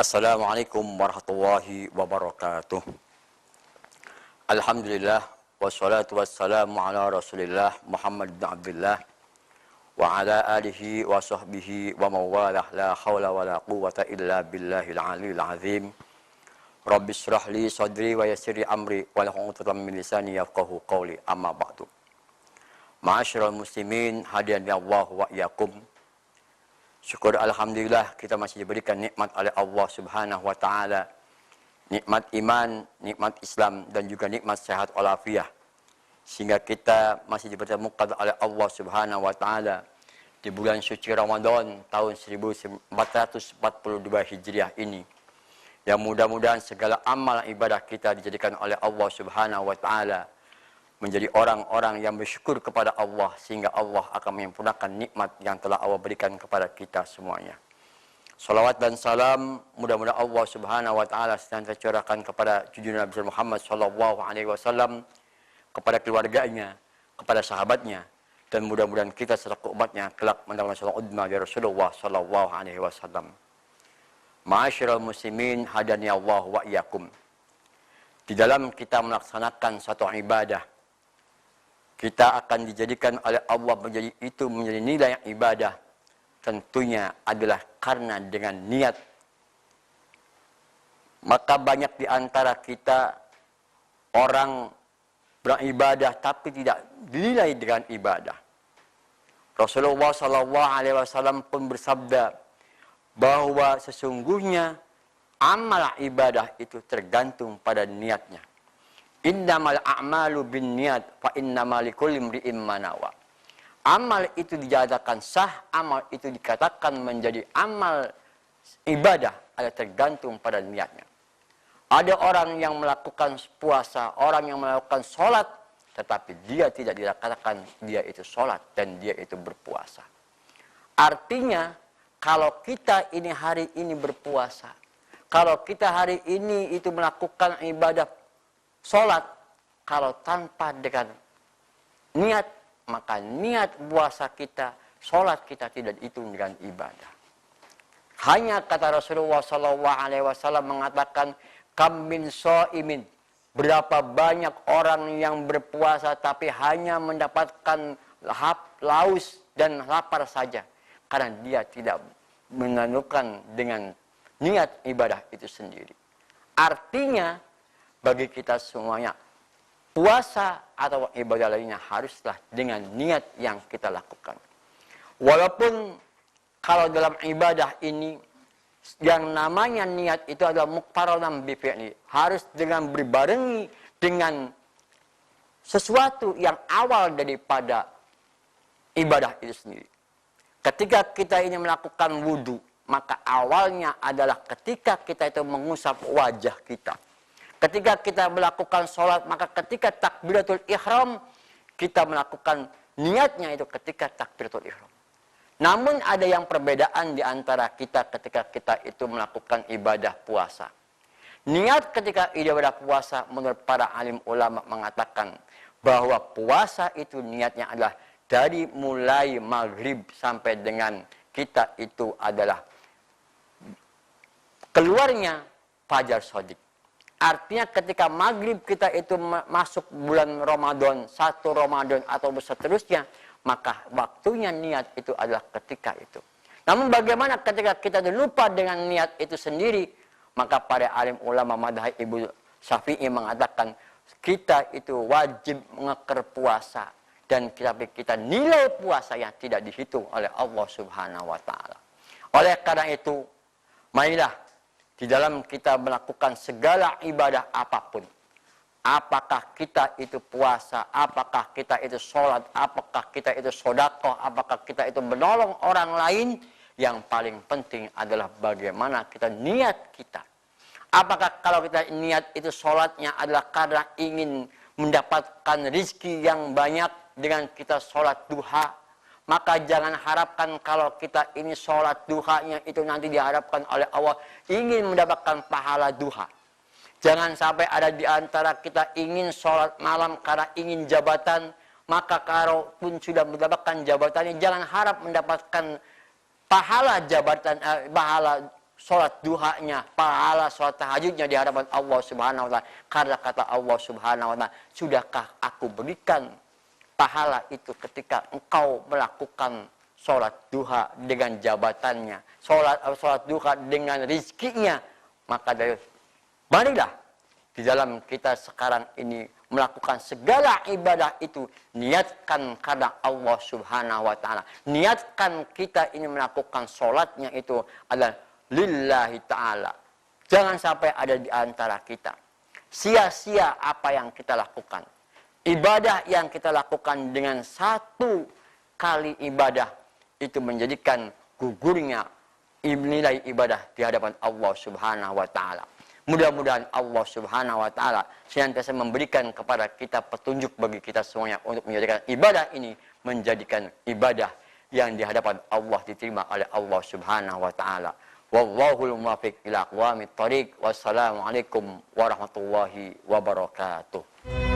Assalamualaikum warahmatullahi wabarakatuh. Alhamdulillah wassalatu wassalamu ala Rasulillah Muhammad bin Abdullah wa ala alihi wa sahbihi wa mawalah la hawla wa la quwwata illa billahil aliyil azim. Rabbi shrah li sadri wa yassir li amri wa hlul 'uqdatam min lisani yafqahu qawli. Amma ba'du. Ma'asyiral muslimin, hadiyani Allah wa iyyakum. Syukur alhamdulillah kita masih diberikan nikmat oleh Allah Subhanahu wa taala. Nikmat iman, nikmat Islam dan juga nikmat sehat walafiat. Sehingga kita masih dipertemukan oleh Allah Subhanahu wa taala di bulan suci Ramadan tahun 1442 Hijriah ini. Yang mudah-mudahan segala amal ibadah kita dijadikan oleh Allah Subhanahu wa taala menjadi orang-orang yang bersyukur kepada Allah, sehingga Allah akan menyempurnakan nikmat yang telah Allah berikan kepada kita semuanya. Salawat dan salam mudah-mudahan Allah Subhanahu wa taala senantiasa curahkan kepada junjungan Nabi Muhammad sallallahu alaihi wasallam, kepada keluarganya, kepada sahabatnya, dan mudah-mudahan kita selaku umatnya kelak mendapatkan salawat udma dari Rasulullah sallallahu alaihi wasallam. Ma'asyiral muslimin, hadani Allah wa iyyakum. Di dalam kita melaksanakan satu ibadah, kita akan dijadikan oleh Allah menjadi nilai ibadah. Tentunya adalah karena dengan niat. Maka banyak di antara kita orang beribadah tapi tidak dinilai dengan ibadah. Rasulullah SAW pun bersabda bahwa sesungguhnya amal ibadah itu tergantung pada niatnya. Innamal a'malu binniyat fa innamal likulli imri'in ma nawa. Amal itu dijadikan sah, amal itu dikatakan menjadi amal ibadah ada tergantung pada niatnya. Ada orang yang melakukan puasa, orang yang melakukan sholat, tetapi dia tidak dikatakan dia itu sholat dan dia itu berpuasa. Artinya, kalau kita ini hari ini berpuasa, kalau kita hari ini itu melakukan ibadah sholat, kalau tanpa dengan niat, maka niat puasa kita, sholat kita tidak dihitung dengan ibadah. Hanya kata Rasulullah SAW mengatakan, kam min shaimin, berapa banyak orang yang berpuasa tapi hanya mendapatkan haus dan lapar saja, karena dia tidak menanamkan dengan niat ibadah itu sendiri. Artinya bagi kita semuanya, puasa atau ibadah lainnya haruslah dengan niat yang kita lakukan. Walaupun kalau dalam ibadah ini yang namanya niat itu adalah muqtaranam bi fi'li, harus dengan berbarengi dengan sesuatu yang awal daripada ibadah itu sendiri. Ketika kita ini melakukan wudu, maka awalnya adalah ketika kita itu mengusap wajah kita. Ketika kita melakukan sholat, maka ketika takbiratul ihram, kita melakukan niatnya itu ketika takbiratul ihram. Namun ada yang perbedaan di antara kita ketika kita itu melakukan ibadah puasa. Niat ketika ibadah puasa menurut para alim ulama mengatakan bahwa puasa itu niatnya adalah dari mulai maghrib sampai dengan kita itu adalah keluarnya fajar shadiq. Artinya ketika maghrib kita itu masuk bulan Ramadan, 1 Ramadan atau seterusnya, maka waktunya niat itu adalah ketika itu. Namun bagaimana ketika kita lupa dengan niat itu sendiri, maka para alim ulama madhab Ibu Syafi'i mengatakan kita itu wajib mengeker puasa, dan kita nilai puasa yang tidak dihitung oleh Allah Subhanahu wa taala. Oleh karena itu, marilah di dalam kita melakukan segala ibadah apapun, apakah kita itu puasa, apakah kita itu sholat, apakah kita itu sedekah, apakah kita itu menolong orang lain, yang paling penting adalah bagaimana kita niat kita. Apakah kalau kita niat itu sholatnya adalah karena ingin mendapatkan rezeki yang banyak dengan kita sholat duha, maka jangan harapkan kalau kita ini sholat duhanya itu nanti diharapkan oleh Allah ingin mendapatkan pahala duha. Jangan sampai ada di antara kita ingin sholat malam karena ingin jabatan, maka kalau pun sudah mendapatkan jabatannya, jangan harap mendapatkan pahala jabatan, pahala sholat duhanya, pahala sholat tahajudnya di hadapan Allah Subhanahu wa taala. Karena kata Allah Subhanahu wa taala, "Sudahkah aku berikan pahala itu ketika engkau melakukan sholat duha dengan jabatannya, sholat duha dengan rizkinya?" Maka dari marilah di dalam kita sekarang ini melakukan segala ibadah itu, niatkan karena Allah Subhanahu wa taala. Niatkan kita ini melakukan sholatnya itu adalah lillahi ta'ala. Jangan sampai ada di antara kita sia-sia apa yang kita lakukan. Ibadah yang kita lakukan dengan satu kali ibadah itu menjadikan gugurnya nilai ibadah di hadapan Allah Subhanahu wa taala. Mudah-mudahan Allah Subhanahu wa taala senantiasa memberikan kepada kita petunjuk bagi kita semuanya untuk menjadikan ibadah ini menjadikan ibadah yang di hadapan Allah diterima oleh Allah Subhanahu wa taala. Wallahul muwaffiq ila aqwamit thoriq. Wassalamualaikum warahmatullahi wabarakatuh.